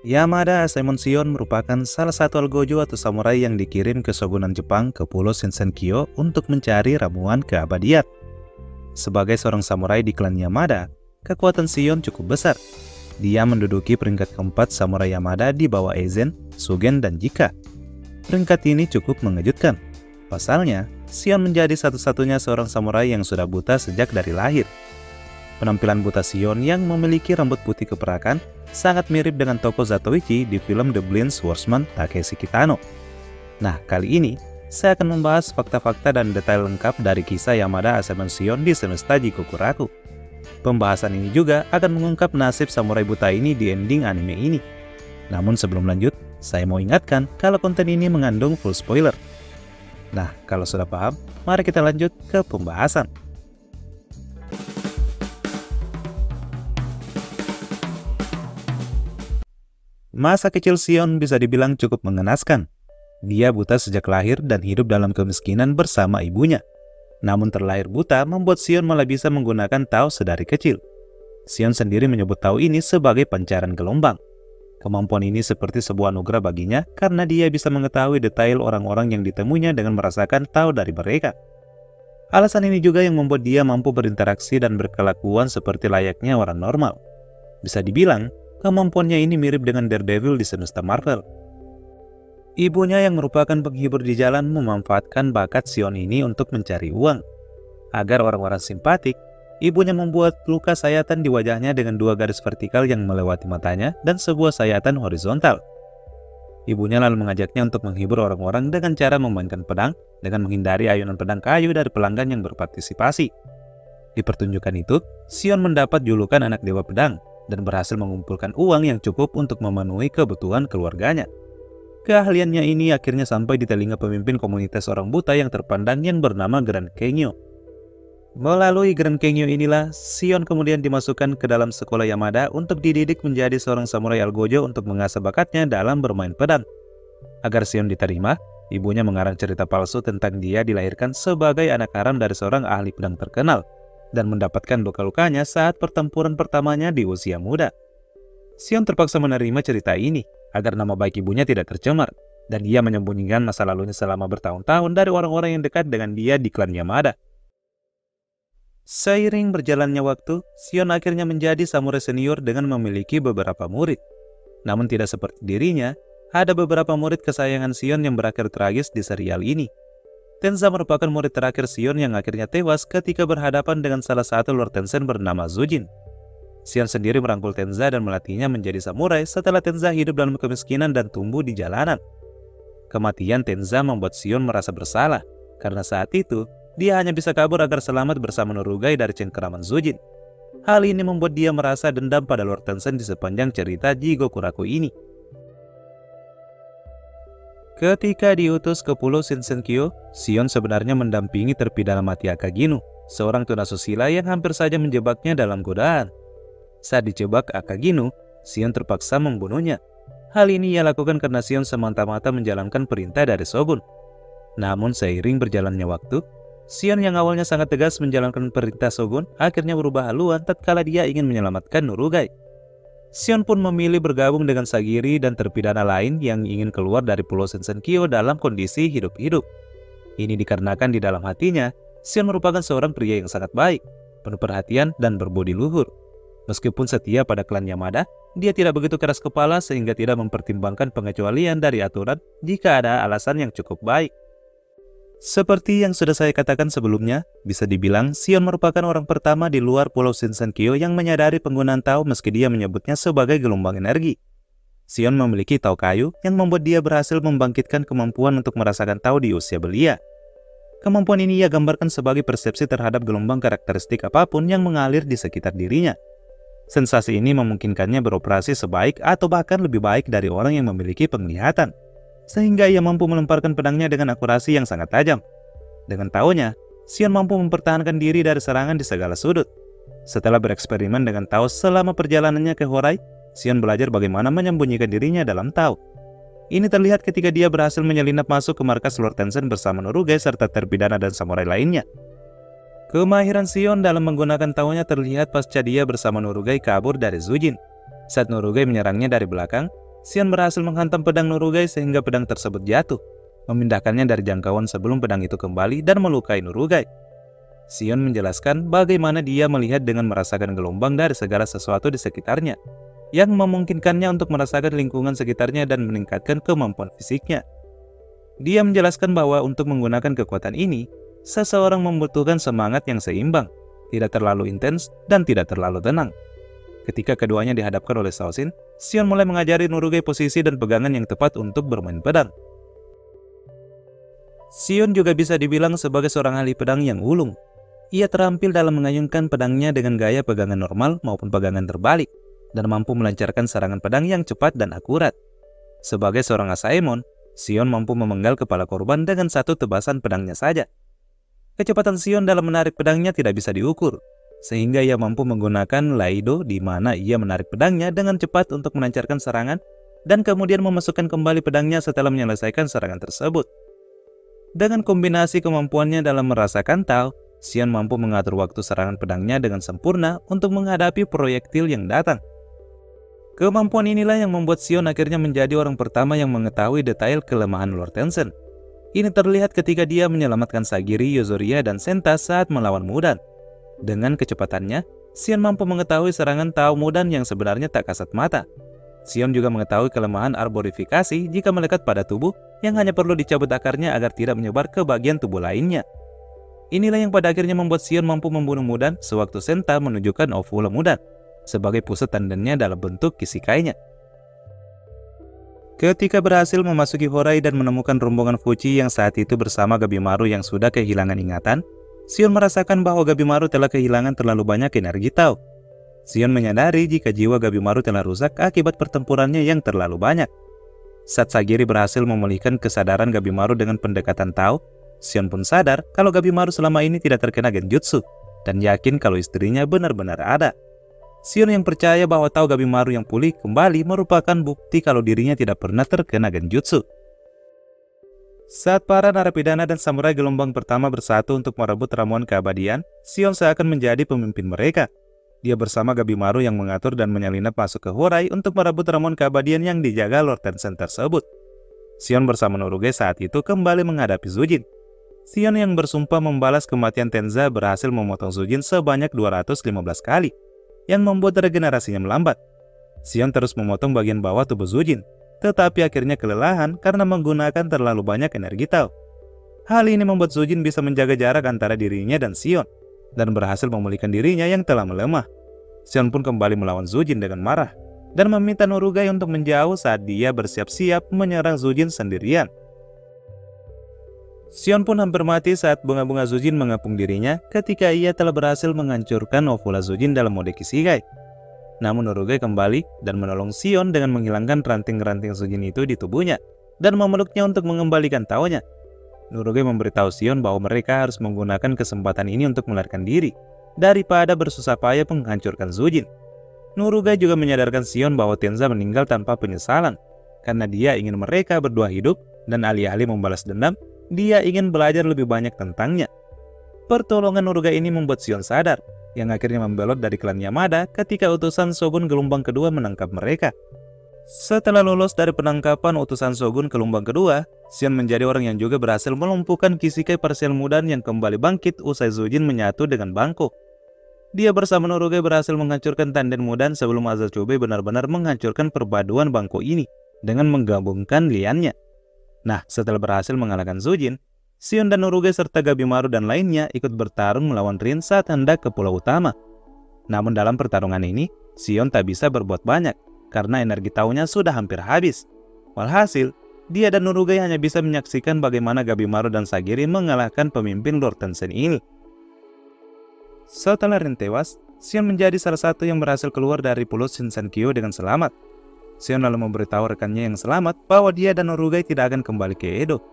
Yamada Asaemon Shion merupakan salah satu algojo atau samurai yang dikirim ke Shogunan Jepang ke Pulau Shinsenkyo untuk mencari ramuan keabadian. Sebagai seorang samurai di klan Yamada, kekuatan Shion cukup besar. Dia menduduki peringkat keempat samurai Yamada di bawah Eizen, Sugen, dan Jika. Peringkat ini cukup mengejutkan. Pasalnya, Shion menjadi satu-satunya seorang samurai yang sudah buta sejak dari lahir. Penampilan buta Shion yang memiliki rambut putih keperakan sangat mirip dengan tokoh Zatoichi di film The Blind Swordsman Takeshi Kitano. Nah, kali ini saya akan membahas fakta-fakta dan detail lengkap dari kisah Yamada Asaemon Shion di Semesta Jigokuraku. Pembahasan ini juga akan mengungkap nasib samurai buta ini di ending anime ini. Namun sebelum lanjut, saya mau ingatkan kalau konten ini mengandung full spoiler. Nah, kalau sudah paham, mari kita lanjut ke pembahasan. Masa kecil Shion bisa dibilang cukup mengenaskan. Dia buta sejak lahir dan hidup dalam kemiskinan bersama ibunya. Namun terlahir buta membuat Shion malah bisa menggunakan Tao sedari kecil. Shion sendiri menyebut Tao ini sebagai pancaran gelombang. Kemampuan ini seperti sebuah anugerah baginya karena dia bisa mengetahui detail orang-orang yang ditemuinya dengan merasakan Tao dari mereka. Alasan ini juga yang membuat dia mampu berinteraksi dan berkelakuan seperti layaknya orang normal. Bisa dibilang, kemampuannya ini mirip dengan Daredevil di semesta Marvel. Ibunya yang merupakan penghibur di jalan memanfaatkan bakat Shion ini untuk mencari uang. Agar orang-orang simpatik, ibunya membuat luka sayatan di wajahnya dengan 2 garis vertikal yang melewati matanya dan sebuah sayatan horizontal. Ibunya lalu mengajaknya untuk menghibur orang-orang dengan cara memainkan pedang dengan menghindari ayunan pedang kayu dari pelanggan yang berpartisipasi. Di pertunjukan itu, Shion mendapat julukan anak dewa pedang dan berhasil mengumpulkan uang yang cukup untuk memenuhi kebutuhan keluarganya. Keahliannya ini akhirnya sampai di telinga pemimpin komunitas orang buta yang terpandang yang bernama Grand Kengyo. Melalui Grand Kengyo inilah, Shion kemudian dimasukkan ke dalam sekolah Yamada untuk dididik menjadi seorang samurai algojo untuk mengasah bakatnya dalam bermain pedang. Agar Shion diterima, ibunya mengarang cerita palsu tentang dia dilahirkan sebagai anak haram dari seorang ahli pedang terkenal dan mendapatkan luka-lukanya saat pertempuran pertamanya di usia muda. Shion terpaksa menerima cerita ini agar nama baik ibunya tidak tercemar, dan ia menyembunyikan masa lalunya selama bertahun-tahun dari orang-orang yang dekat dengan dia di klan Yamada. Seiring berjalannya waktu, Shion akhirnya menjadi samurai senior dengan memiliki beberapa murid. Namun tidak seperti dirinya, ada beberapa murid kesayangan Shion yang berakhir tragis di serial ini. Tenza merupakan murid terakhir Shion yang akhirnya tewas ketika berhadapan dengan salah satu Lord Tenzin bernama Zujin. Shion sendiri merangkul Tenza dan melatihnya menjadi samurai setelah Tenza hidup dalam kemiskinan dan tumbuh di jalanan. Kematian Tenza membuat Shion merasa bersalah, karena saat itu dia hanya bisa kabur agar selamat bersama Norugai dari cengkeraman Zujin. Hal ini membuat dia merasa dendam pada Lord Tenzin di sepanjang cerita Jigokuraku ini. Ketika diutus ke Pulau Shinsenkyo, Shion sebenarnya mendampingi terpidana mati Akaginu, seorang tunasusila yang hampir saja menjebaknya dalam godaan. Saat dijebak Akaginu, Shion terpaksa membunuhnya. Hal ini ia lakukan karena Shion semata-mata menjalankan perintah dari Shogun. Namun seiring berjalannya waktu, Shion yang awalnya sangat tegas menjalankan perintah Shogun akhirnya berubah haluan tatkala dia ingin menyelamatkan Norugai. Shion pun memilih bergabung dengan Sagiri dan terpidana lain yang ingin keluar dari Pulau Shinsenkyo dalam kondisi hidup-hidup. Ini dikarenakan di dalam hatinya, Shion merupakan seorang pria yang sangat baik, penuh perhatian dan berbudi luhur. Meskipun setia pada klan Yamada, dia tidak begitu keras kepala sehingga tidak mempertimbangkan pengecualian dari aturan jika ada alasan yang cukup baik. Seperti yang sudah saya katakan sebelumnya, bisa dibilang Shion merupakan orang pertama di luar Pulau Shinsenkyo yang menyadari penggunaan Tao meski dia menyebutnya sebagai gelombang energi. Shion memiliki Tao kayu yang membuat dia berhasil membangkitkan kemampuan untuk merasakan Tao di usia belia. Kemampuan ini ia gambarkan sebagai persepsi terhadap gelombang karakteristik apapun yang mengalir di sekitar dirinya. Sensasi ini memungkinkannya beroperasi sebaik atau bahkan lebih baik dari orang yang memiliki penglihatan, sehingga ia mampu melemparkan pedangnya dengan akurasi yang sangat tajam. Dengan Tao-nya, Shion mampu mempertahankan diri dari serangan di segala sudut. Setelah bereksperimen dengan Tao selama perjalanannya ke Horai, Shion belajar bagaimana menyembunyikan dirinya dalam Tao. Ini terlihat ketika dia berhasil menyelinap masuk ke markas Lord Tenzin bersama Norugai serta terpidana dan samurai lainnya. Kemahiran Shion dalam menggunakan Tao-nya terlihat pasca dia bersama Norugai kabur dari Zujin. Saat Norugai menyerangnya dari belakang, Sion berhasil menghantam pedang Nurugai sehingga pedang tersebut jatuh, memindahkannya dari jangkauan sebelum pedang itu kembali dan melukai Nurugai. Sion menjelaskan bagaimana dia melihat dengan merasakan gelombang dari segala sesuatu di sekitarnya, yang memungkinkannya untuk merasakan lingkungan sekitarnya dan meningkatkan kemampuan fisiknya. Dia menjelaskan bahwa untuk menggunakan kekuatan ini, seseorang membutuhkan semangat yang seimbang, tidak terlalu intens dan tidak terlalu tenang. Ketika keduanya dihadapkan oleh Shaoxin, Sion mulai mengajari Nurugai posisi dan pegangan yang tepat untuk bermain pedang. Sion juga bisa dibilang sebagai seorang ahli pedang yang ulung. Ia terampil dalam mengayunkan pedangnya dengan gaya pegangan normal maupun pegangan terbalik, dan mampu melancarkan serangan pedang yang cepat dan akurat. Sebagai seorang Asaemon, Sion mampu memenggal kepala korban dengan satu tebasan pedangnya saja. Kecepatan Sion dalam menarik pedangnya tidak bisa diukur, sehingga ia mampu menggunakan Laido di mana ia menarik pedangnya dengan cepat untuk melancarkan serangan dan kemudian memasukkan kembali pedangnya setelah menyelesaikan serangan tersebut. Dengan kombinasi kemampuannya dalam merasakan Tao, Sion mampu mengatur waktu serangan pedangnya dengan sempurna untuk menghadapi proyektil yang datang. Kemampuan inilah yang membuat Sion akhirnya menjadi orang pertama yang mengetahui detail kelemahan Lord Tenzin. Ini terlihat ketika dia menyelamatkan Sagiri, Yozoria, dan Senta saat melawan Mudan. Dengan kecepatannya, Sion mampu mengetahui serangan Tao Mudan yang sebenarnya tak kasat mata. Sion juga mengetahui kelemahan arborifikasi jika melekat pada tubuh yang hanya perlu dicabut akarnya agar tidak menyebar ke bagian tubuh lainnya. Inilah yang pada akhirnya membuat Sion mampu membunuh Mudan sewaktu Senta menunjukkan ovula Mudan sebagai pusat tandannya dalam bentuk kisikainya. Ketika berhasil memasuki Horai dan menemukan rombongan Fuchi yang saat itu bersama Gabimaru yang sudah kehilangan ingatan, Sion merasakan bahwa Gabimaru telah kehilangan terlalu banyak energi Tao. Sion menyadari jika jiwa Gabimaru telah rusak akibat pertempurannya yang terlalu banyak. Saat Sagiri berhasil memulihkan kesadaran Gabimaru dengan pendekatan Tao, Sion pun sadar kalau Gabimaru selama ini tidak terkena genjutsu, dan yakin kalau istrinya benar-benar ada. Sion yang percaya bahwa Tao Gabimaru yang pulih kembali merupakan bukti kalau dirinya tidak pernah terkena genjutsu. Saat para narapidana dan samurai gelombang pertama bersatu untuk merebut ramuan keabadian, Sion seakan menjadi pemimpin mereka. Dia bersama Gabimaru yang mengatur dan menyelinap masuk ke Horai untuk merebut ramuan keabadian yang dijaga Lord Tenzin tersebut. Sion bersama Nurugai saat itu kembali menghadapi Zujin. Sion yang bersumpah membalas kematian Tenza berhasil memotong Zujin sebanyak 215 kali, yang membuat regenerasinya melambat. Sion terus memotong bagian bawah tubuh Zujin, tetapi akhirnya kelelahan karena menggunakan terlalu banyak energi Tao. Hal ini membuat Zujin bisa menjaga jarak antara dirinya dan Sion, dan berhasil memulihkan dirinya yang telah melemah. Sion pun kembali melawan Zujin dengan marah, dan meminta Nurugai untuk menjauh saat dia bersiap-siap menyerang Zujin sendirian. Sion pun hampir mati saat bunga-bunga Zujin mengepung dirinya ketika ia telah berhasil menghancurkan ovula Zujin dalam mode Kishigai. Namun Nurugai kembali dan menolong Sion dengan menghilangkan ranting-ranting Zujin itu di tubuhnya dan memeluknya untuk mengembalikan Tao-nya. Nurugai memberitahu Sion bahwa mereka harus menggunakan kesempatan ini untuk melarikan diri daripada bersusah payah menghancurkan Zujin. Nurugai juga menyadarkan Sion bahwa Tenza meninggal tanpa penyesalan karena dia ingin mereka berdua hidup, dan alih-alih membalas dendam, dia ingin belajar lebih banyak tentangnya. Pertolongan Nurugai ini membuat Sion sadar, yang akhirnya membelot dari klan Yamada ketika utusan Shogun gelombang kedua menangkap mereka. Setelah lolos dari penangkapan utusan Shogun gelombang kedua, Sion menjadi orang yang juga berhasil melumpuhkan Kishikai parsial Mudan yang kembali bangkit usai Zujin menyatu dengan Banko. Dia bersama Nurugai berhasil menghancurkan tanden Mudan sebelum Azachobe benar-benar menghancurkan perpaduan Banko ini dengan menggabungkan liannya. Nah, setelah berhasil mengalahkan Zujin, Sion dan Nurugai serta Gabimaru dan lainnya ikut bertarung melawan Rin saat hendak ke pulau utama. Namun dalam pertarungan ini, Sion tak bisa berbuat banyak karena energi Tao-nya sudah hampir habis. Walhasil, dia dan Nurugai hanya bisa menyaksikan bagaimana Gabimaru dan Sagiri mengalahkan pemimpin Lord Tenzin ini. Setelah Rin tewas, Sion menjadi salah satu yang berhasil keluar dari pulau Shinsenkyo dengan selamat. Sion lalu memberitahu rekannya yang selamat bahwa dia dan Nurugai tidak akan kembali ke Edo.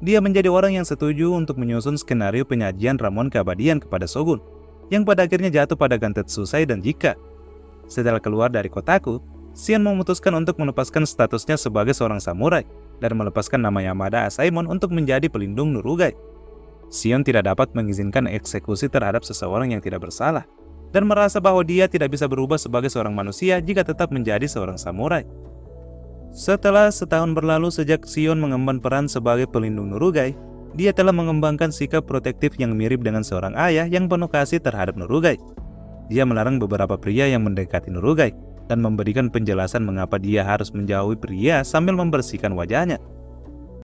Dia menjadi orang yang setuju untuk menyusun skenario penyajian ramuan keabadian kepada Shogun, yang pada akhirnya jatuh pada Gantetsusai dan Jika. Setelah keluar dari kotaku, Sion memutuskan untuk melepaskan statusnya sebagai seorang samurai dan melepaskan nama Yamada Asaemon untuk menjadi pelindung Nurugai. Sion tidak dapat mengizinkan eksekusi terhadap seseorang yang tidak bersalah, dan merasa bahwa dia tidak bisa berubah sebagai seorang manusia jika tetap menjadi seorang samurai. Setelah setahun berlalu sejak Sion mengemban peran sebagai pelindung Nurugai, dia telah mengembangkan sikap protektif yang mirip dengan seorang ayah yang penuh kasih terhadap Nurugai. Dia melarang beberapa pria yang mendekati Nurugai dan memberikan penjelasan mengapa dia harus menjauhi pria sambil membersihkan wajahnya.